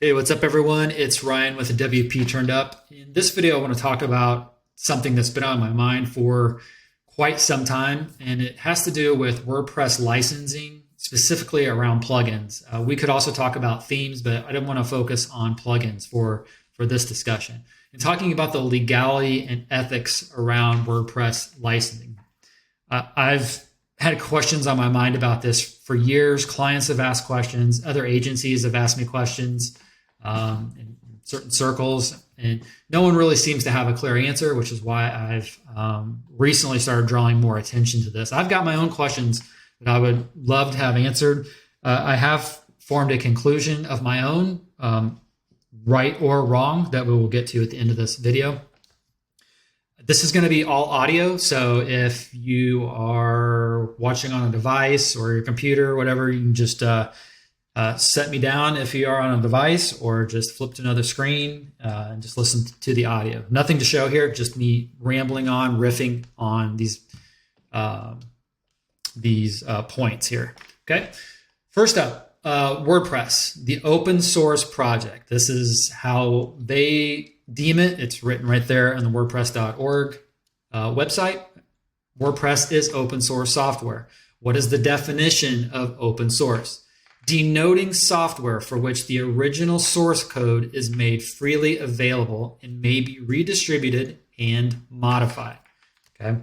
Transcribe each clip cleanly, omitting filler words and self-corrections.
Hey, what's up everyone? It's Ryan with the WP Turned Up. In this video, I want to talk about something that's been on my mind for quite some time, and it has to do with WordPress licensing, specifically around plugins. We could also talk about themes, but I didn't want to focus on plugins for this discussion. And talking about the legality and ethics around WordPress licensing. I've had questions on my mind about this for years. Clients have asked questions. Other agencies have asked me questions in certain circles, and no one really seems to have a clear answer, which is why I've recently started drawing more attention to this. I've got my own questions that I would love to have answered. I have formed a conclusion of my own, right or wrong, that we will get to at the end of this video. This is going to be all audio, so if you are watching on a device or your computer or whatever, you can just set me down if you are on a device, or just flip to another screen and just listen to the audio. Nothing to show here, just me rambling on, riffing on these points here. Okay, first up, WordPress, the open source project. This is how they deem it. It's written right there on the WordPress.org website. WordPress is open source software. What is the definition of open source? Denoting software for which the original source code is made freely available and may be redistributed and modified. Okay.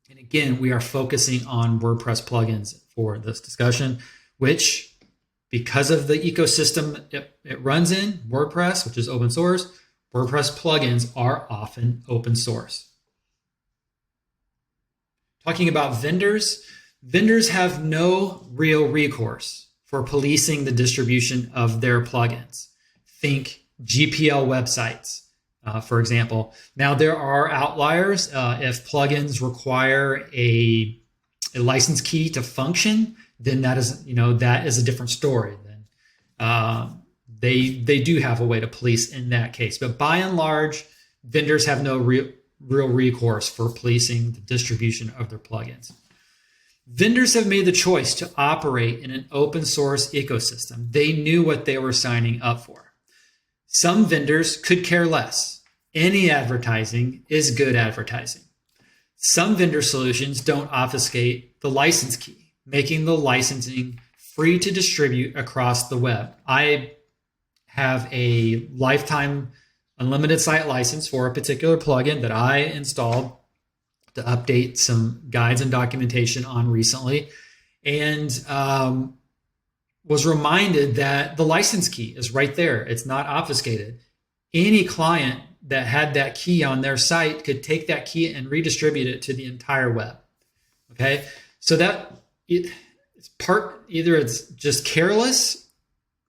And again, we are focusing on WordPress plugins for this discussion, which, because of the ecosystem it runs in, WordPress, which is open source, WordPress plugins are often open source. Talking about vendors, vendors have no real recourse for policing the distribution of their plugins. Think GPL websites, for example. Now, there are outliers. If plugins require a license key to function, then that is a different story. Then they do have a way to police in that case. But by and large, vendors have no real recourse for policing the distribution of their plugins. Vendors have made the choice to operate in an open source ecosystem. They knew what they were signing up for. Some vendors could care less. Any advertising is good advertising. Some vendor solutions don't obfuscate the license key, making the licensing free to distribute across the web. I have a lifetime unlimited site license for a particular plugin that I installed to update some guides and documentation on recently, and was reminded that the license key is right there. It's not obfuscated. Any client that had that key on their site could take that key and redistribute it to the entire web. Okay, so that it's either it's just careless,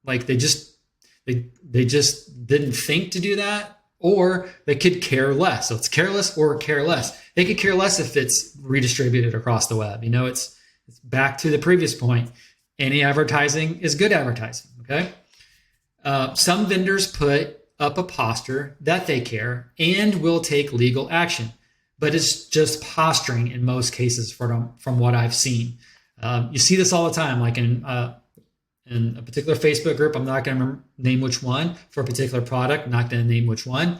like they just didn't think to do that, or they could care less. So it's careless or care less. They could care less if it's redistributed across the web. It's back to the previous point. Any advertising is good advertising, okay? Some vendors put up a posture that they care and will take legal action, but it's just posturing in most cases from what I've seen. You see this all the time, like in a particular Facebook group. I'm not going to name which one, for a particular product, not going to name which one.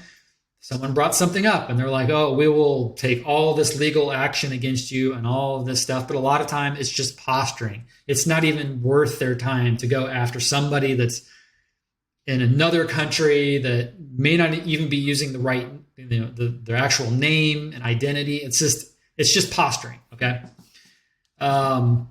Someone brought something up and they're like, oh, we will take all this legal action against you and all of this stuff. But a lot of time it's just posturing. It's not even worth their time to go after somebody that's in another country that may not even be using the right, their actual name and identity. It's just posturing. Okay. And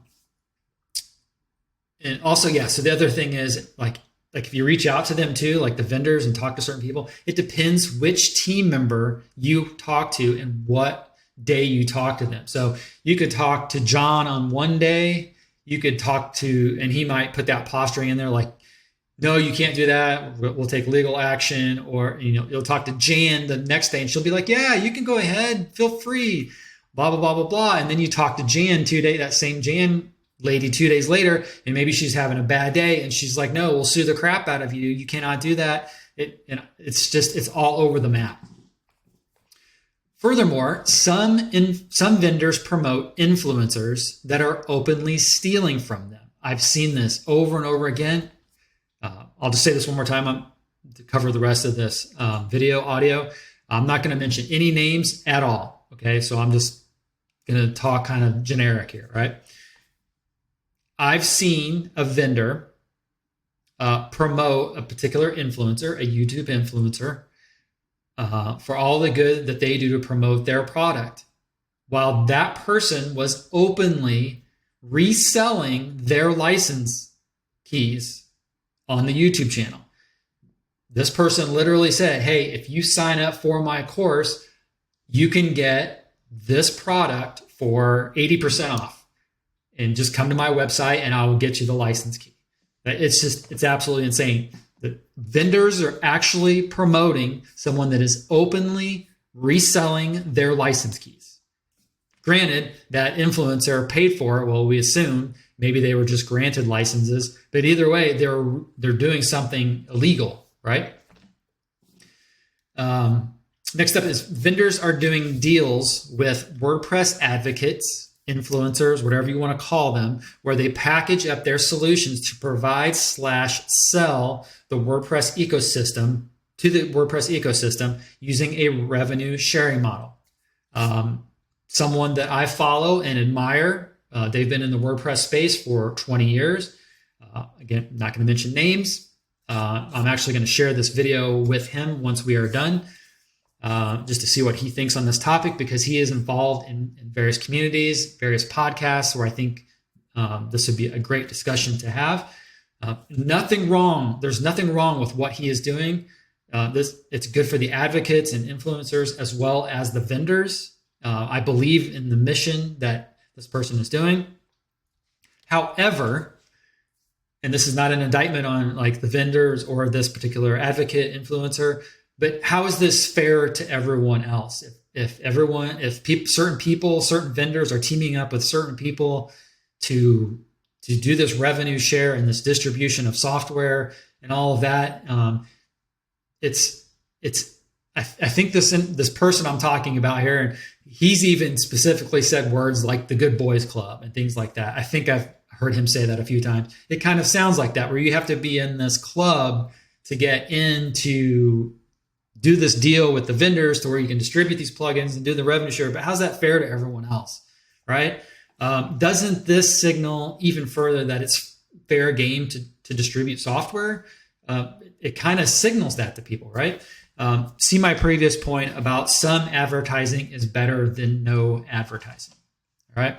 also, yeah, so the other thing is like if you reach out to them too, like the vendors, and talk to certain people, it depends which team member you talk to and what day you talk to them. So you could talk to John on one day, you could talk to, and he might put that posturing in there like, no, you can't do that. We'll take legal action. Or, you'll talk to Jan the next day and she'll be like, yeah, you can go ahead, feel free, blah, blah, blah, blah, blah. And then you talk to Jan that same Jan lady 2 days later, and maybe she's having a bad day and she's like, no, we'll sue the crap out of you. You cannot do that. It's all over the map. Furthermore, some vendors promote influencers that are openly stealing from them. I've seen this over and over again. I'll just say this one more time to cover the rest of this audio. I'm not going to mention any names at all. Okay, so I'm just going to talk kind of generic here, right? I've seen a vendor promote a particular influencer, a YouTube influencer, for all the good that they do to promote their product, while that person was openly reselling their license keys on the YouTube channel. This person literally said, hey, if you sign up for my course, you can get this product for 80% off. And just come to my website and I will get you the license key. It's absolutely insane. The vendors are actually promoting someone that is openly reselling their license keys. Granted, that influencer paid for it. Well, we assume maybe they were just granted licenses, but either way, they're doing something illegal, right? Next up is vendors are doing deals with WordPress advocates, influencers, whatever you want to call them, where they package up their solutions to provide/sell the WordPress ecosystem to the WordPress ecosystem using a revenue sharing model. Someone that I follow and admire, they've been in the WordPress space for 20 years. Again, not going to mention names. I'm actually going to share this video with him once we are done, just to see what he thinks on this topic, because he is involved in various communities, various podcasts, where I think this would be a great discussion to have. Nothing wrong. There's nothing wrong with what he is doing. It's good for the advocates and influencers as well as the vendors. I believe in the mission that this person is doing. However, and this is not an indictment on like the vendors or this particular advocate influencer, but how is this fair to everyone else? If certain people, certain vendors are teaming up with certain people to do this revenue share and this distribution of software and all of that, I think this person I'm talking about here, and he's even specifically said words like the Good Boys Club and things like that. I think I've heard him say that a few times. It kind of sounds like that, where you have to be in this club to get in to do this deal with the vendors to where you can distribute these plugins and do the revenue share. But how's that fair to everyone else, right? Doesn't this signal even further that it's fair game to distribute software? It kind of signals that to people, right? See my previous point about some advertising is better than no advertising, all right?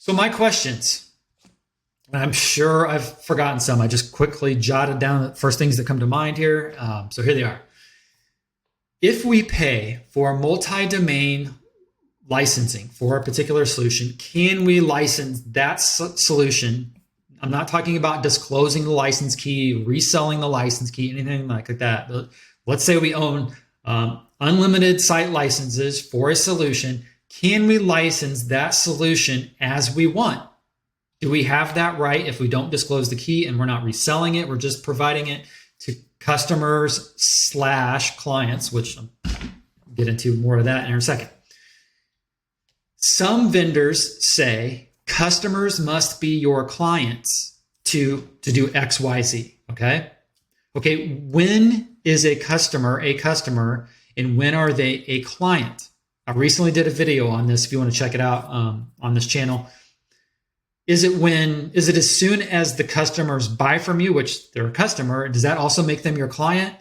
So my questions, and I'm sure I've forgotten some. I just quickly jotted down the first things that come to mind here. So here they are. If we pay for multi-domain licensing for a particular solution, can we license that solution? I'm not talking about disclosing the license key, reselling the license key, anything like that. But let's say we own unlimited site licenses for a solution. Can we license that solution as we want? Do we have that right if we don't disclose the key and we're not reselling it? We're just providing it to customers/clients, which I'll get into more of that in a second. Some vendors say customers must be your clients to do X, Y, Z. Okay. When is a customer, and when are they a client? I recently did a video on this. If you want to check it out on this channel, is it as soon as the customers buy from you, which they're a customer, does that also make them your client?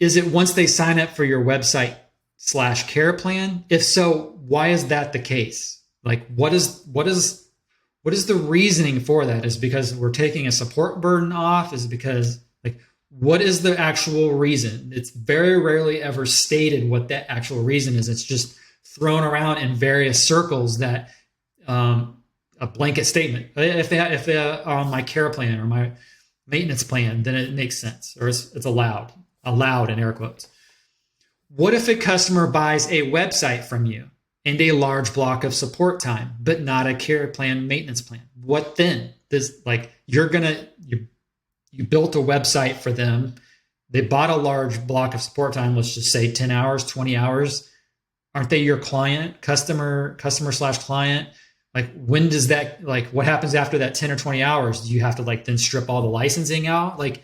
Is it once they sign up for your website/care plan? If so, why is that the case? Like, what is the reasoning for that? Is it because we're taking a support burden off? Is it because what is the actual reason? It's very rarely ever stated what that actual reason is. It's just thrown around in various circles that a blanket statement. If they are on my care plan or my maintenance plan, then it makes sense, or it's allowed in air quotes. What if a customer buys a website from you and a large block of support time, but not a care plan, maintenance plan? What then? You built a website for them. They bought a large block of support time, let's just say 10 hours, 20 hours. Aren't they your client, customer/client? Like, when does that, like, what happens after that 10 or 20 hours? Do you have to like then strip all the licensing out? Like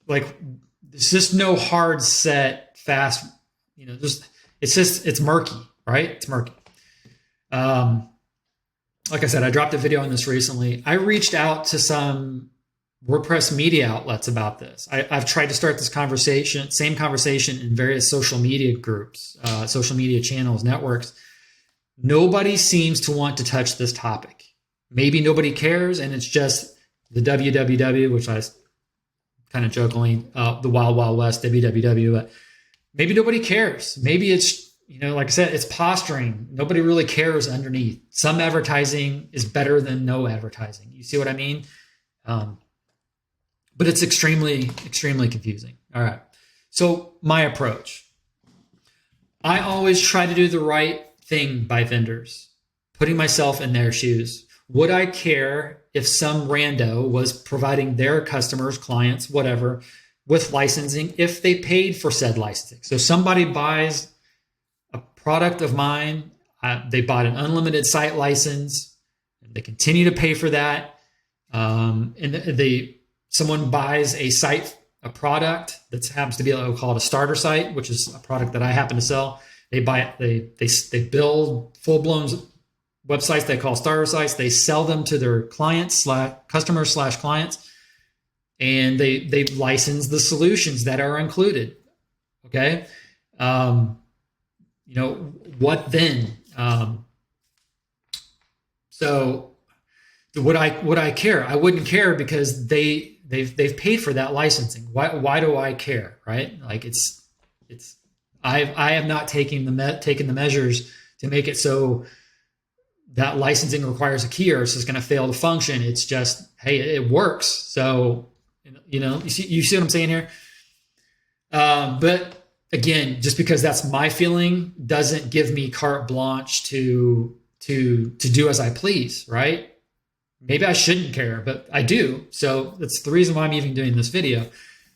there's just no hard set fast, it's murky, right? It's murky. Like I said, I dropped a video on this recently. I reached out to some WordPress media outlets about this. I've tried to start this same conversation in various social media groups, social media channels, networks. Nobody seems to want to touch this topic. Maybe nobody cares, and it's just the WWW, which I kind of jokingly, the Wild Wild West, WWW, but maybe nobody cares. Maybe it's, like I said, it's posturing. Nobody really cares underneath. Some advertising is better than no advertising. You see what I mean? But it's extremely, extremely confusing. All right. So my approach, I always try to do the right thing by vendors, putting myself in their shoes. Would I care if some rando was providing their customers, clients, whatever, with licensing if they paid for said licensing? So somebody buys a product of mine, they bought an unlimited site license, and they continue to pay for that. Someone buys a product that happens to be, we'll call it a starter site, which is a product that I happen to sell. They buy it, they build full-blown websites they call starter sites. They sell them to their customers / clients, and they license the solutions that are included. Okay. What then? So would I care? I wouldn't care, because they've paid for that licensing. Why do I care? Right? Like I have not taken the measures to make it so that licensing requires a key or it's just going to fail to function. It's just, hey, it works. So, you see what I'm saying here? But again, just because that's my feeling doesn't give me carte blanche to do as I please, right? Maybe I shouldn't care, but I do. So that's the reason why I'm even doing this video.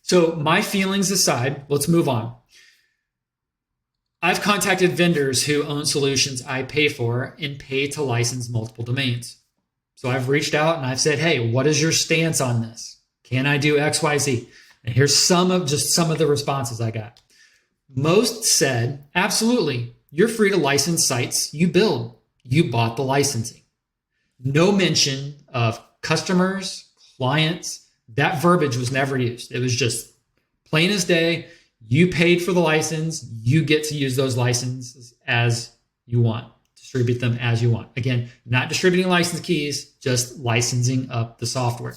So my feelings aside, let's move on. I've contacted vendors who own solutions I pay for and pay to license multiple domains. So I've reached out and I've said, hey, what is your stance on this? Can I do X, Y, Z? And here's some of the responses I got. Most said, absolutely, you're free to license sites you build. You bought the licensing. No mention of customers, clients. That verbiage was never used. It was just plain as day. You paid for the license. You get to use those licenses as you want, distribute them as you want. Again, not distributing license keys, just licensing up the software.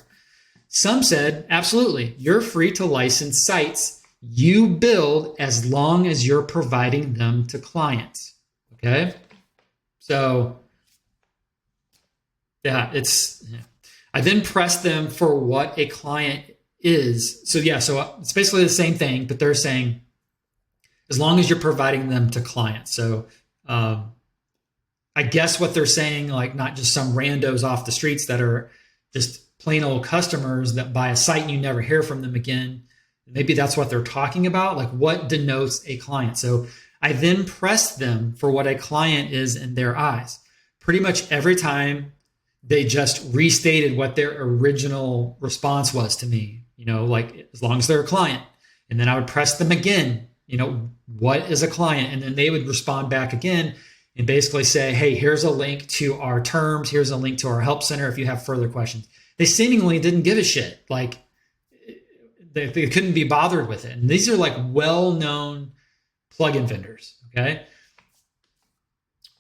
Some said, absolutely, you're free to license sites you build as long as you're providing them to clients. Okay. So I then pressed them for what a client is. So it's basically the same thing, but they're saying as long as you're providing them to clients. So I guess what they're saying, like not just some randos off the streets that are just plain old customers that buy a site and you never hear from them again. Maybe that's what they're talking about. Like, what denotes a client? So I then pressed them for what a client is in their eyes. Pretty much every time they just restated what their original response was to me, like as long as they're a client. And then I would press them again, what is a client? And then they would respond back again and basically say, hey, here's a link to our terms. Here's a link to our help center if you have further questions. They seemingly didn't give a shit. Like they couldn't be bothered with it. And these are like well-known plugin vendors. Okay.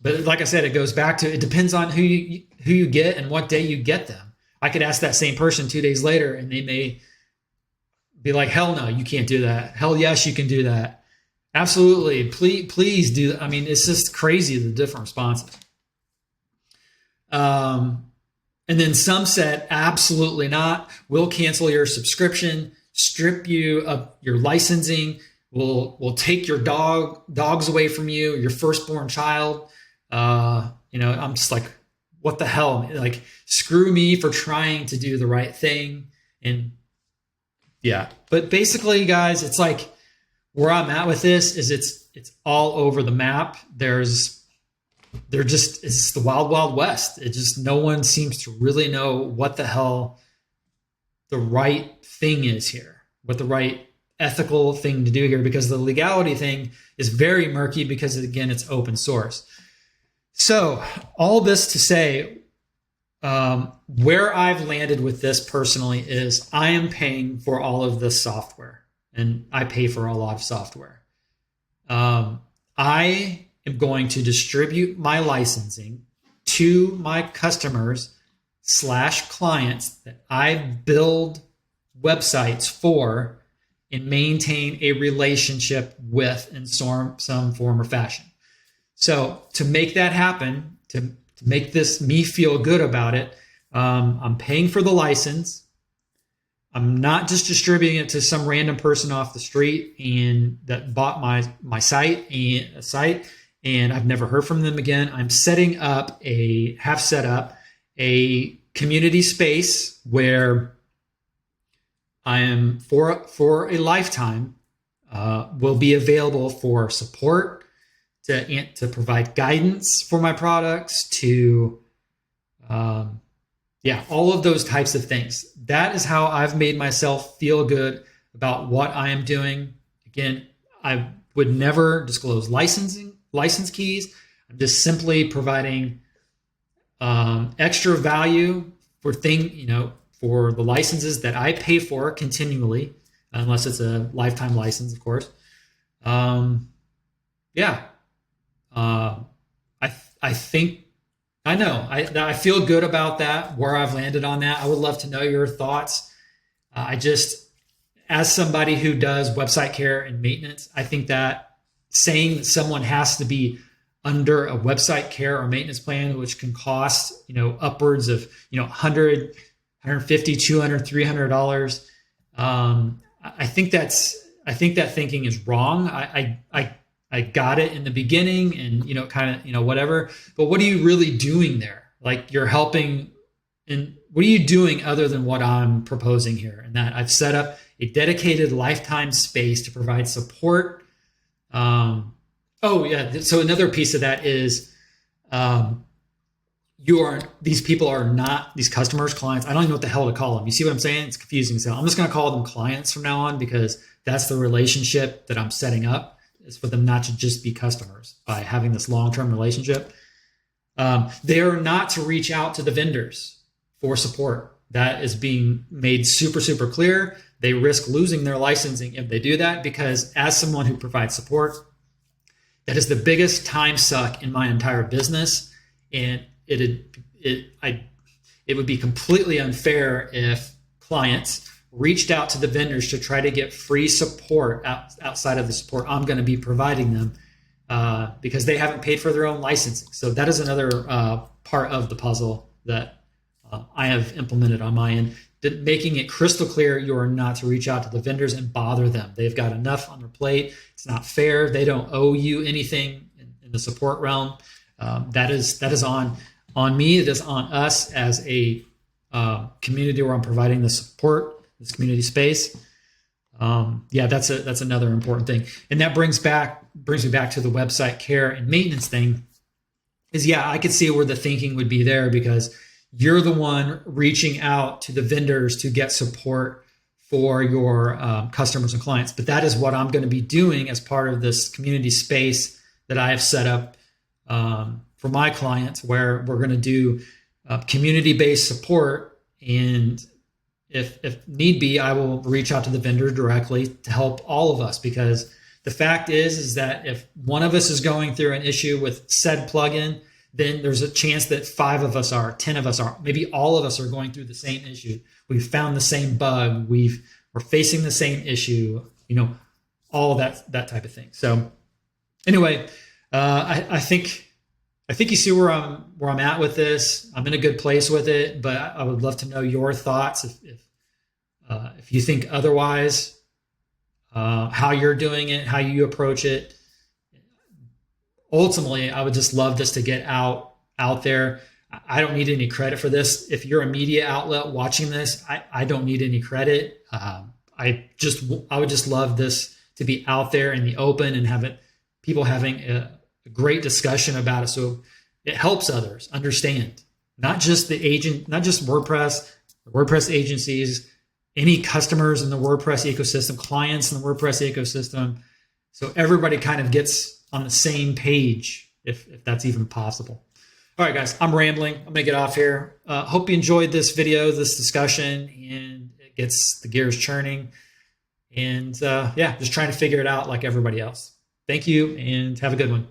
But like I said, it goes back to, it depends on who you get and what day you get them. I could ask that same person 2 days later and they may be like, hell no, you can't do that. Hell yes, you can do that. Absolutely. Please do that. I mean, it's just crazy, the different responses. And then some said, absolutely not. We'll cancel your subscription, strip you of your licensing. We'll take your dogs away from you, your firstborn child. I'm just like, what the hell? Like, screw me for trying to do the right thing. And yeah, but basically, guys, it's like where I'm at with this is it's all over the map. There's it's the wild, wild west. It just, no one seems to really know what the hell the right thing is here, what the right ethical thing to do here, because the legality thing is very murky because, again, it's open source. So all this to say, where I've landed with this personally is I am paying for all of this software, and I pay for a lot of software. I am going to distribute my licensing to my customers / clients that I build websites for and maintain a relationship with in some form or fashion. So to make that happen, to make this me feel good about it, I'm paying for the license. I'm not just distributing it to some random person off the street and that bought my site and I've never heard from them again. I'm setting up a community space where I am for a lifetime will be available for support, to provide guidance for my products, to all of those types of things. That is how I've made myself feel good about what I am doing. Again, I would never disclose license keys. I'm just simply providing extra value for for the licenses that I pay for continually, unless it's a lifetime license, of course. I feel good about that, where I've landed on that. I would love to know your thoughts. As somebody who does website care and maintenance, I think that saying that someone has to be under a website care or maintenance plan, which can cost, upwards of, $100, $150, $200, $300. I think that thinking is wrong. I got it in the beginning and, whatever, but what are you really doing there? Like, you're helping, and what are you doing other than what I'm proposing here? And that I've set up a dedicated lifetime space to provide support. So another piece of that is, these people are not these customers, clients. I don't even know what the hell to call them. You see what I'm saying? It's confusing. So I'm just going to call them clients from now on, because that's the relationship that I'm setting up, is for them not to just be customers by having this long-term relationship. They are not to reach out to the vendors for support. That is being made super, super clear. They risk losing their licensing if they do that, because as someone who provides support, that is the biggest time suck in my entire business. And it would be completely unfair if clients reached out to the vendors to try to get free support outside of the support I'm going to be providing them, because they haven't paid for their own licensing. So that is another part of the puzzle that I have implemented on my end, making it crystal clear you are not to reach out to the vendors and bother them. They've got enough on their plate. It's not fair. They don't owe you anything in the support realm. That is on me. It is on us as a community where I'm providing the support, this community space. That's another important thing. And that brings me back to the website care and maintenance thing. I could see where the thinking would be there, because you're the one reaching out to the vendors to get support for your customers and clients. But that is what I'm going to be doing as part of this community space that I have set up for my clients, where we're going to do community-based support. And if need be, I will reach out to the vendor directly to help all of us, because the fact is that if one of us is going through an issue with said plugin, then there's a chance that 5 of us are, 10 of us are, maybe all of us are going through the same issue. We've found the same bug. We're facing the same issue, all that type of thing. So anyway, I think you see where I'm at with this. I'm in a good place with it, but I would love to know your thoughts. If you think otherwise, how you're doing it, how you approach it. Ultimately, I would just love this to get out there. I don't need any credit for this. If you're a media outlet watching this, I don't need any credit. I would just love this to be out there in the open and people having a great discussion about it. So it helps others understand, not just the agent, not just WordPress, the WordPress agencies, any customers in the WordPress ecosystem, clients in the WordPress ecosystem. So everybody kind of gets on the same page, if that's even possible. All right, guys, I'm rambling. I'm gonna get off here. Hope you enjoyed this video, this discussion, and it gets the gears churning. And yeah, just trying to figure it out like everybody else. Thank you and have a good one.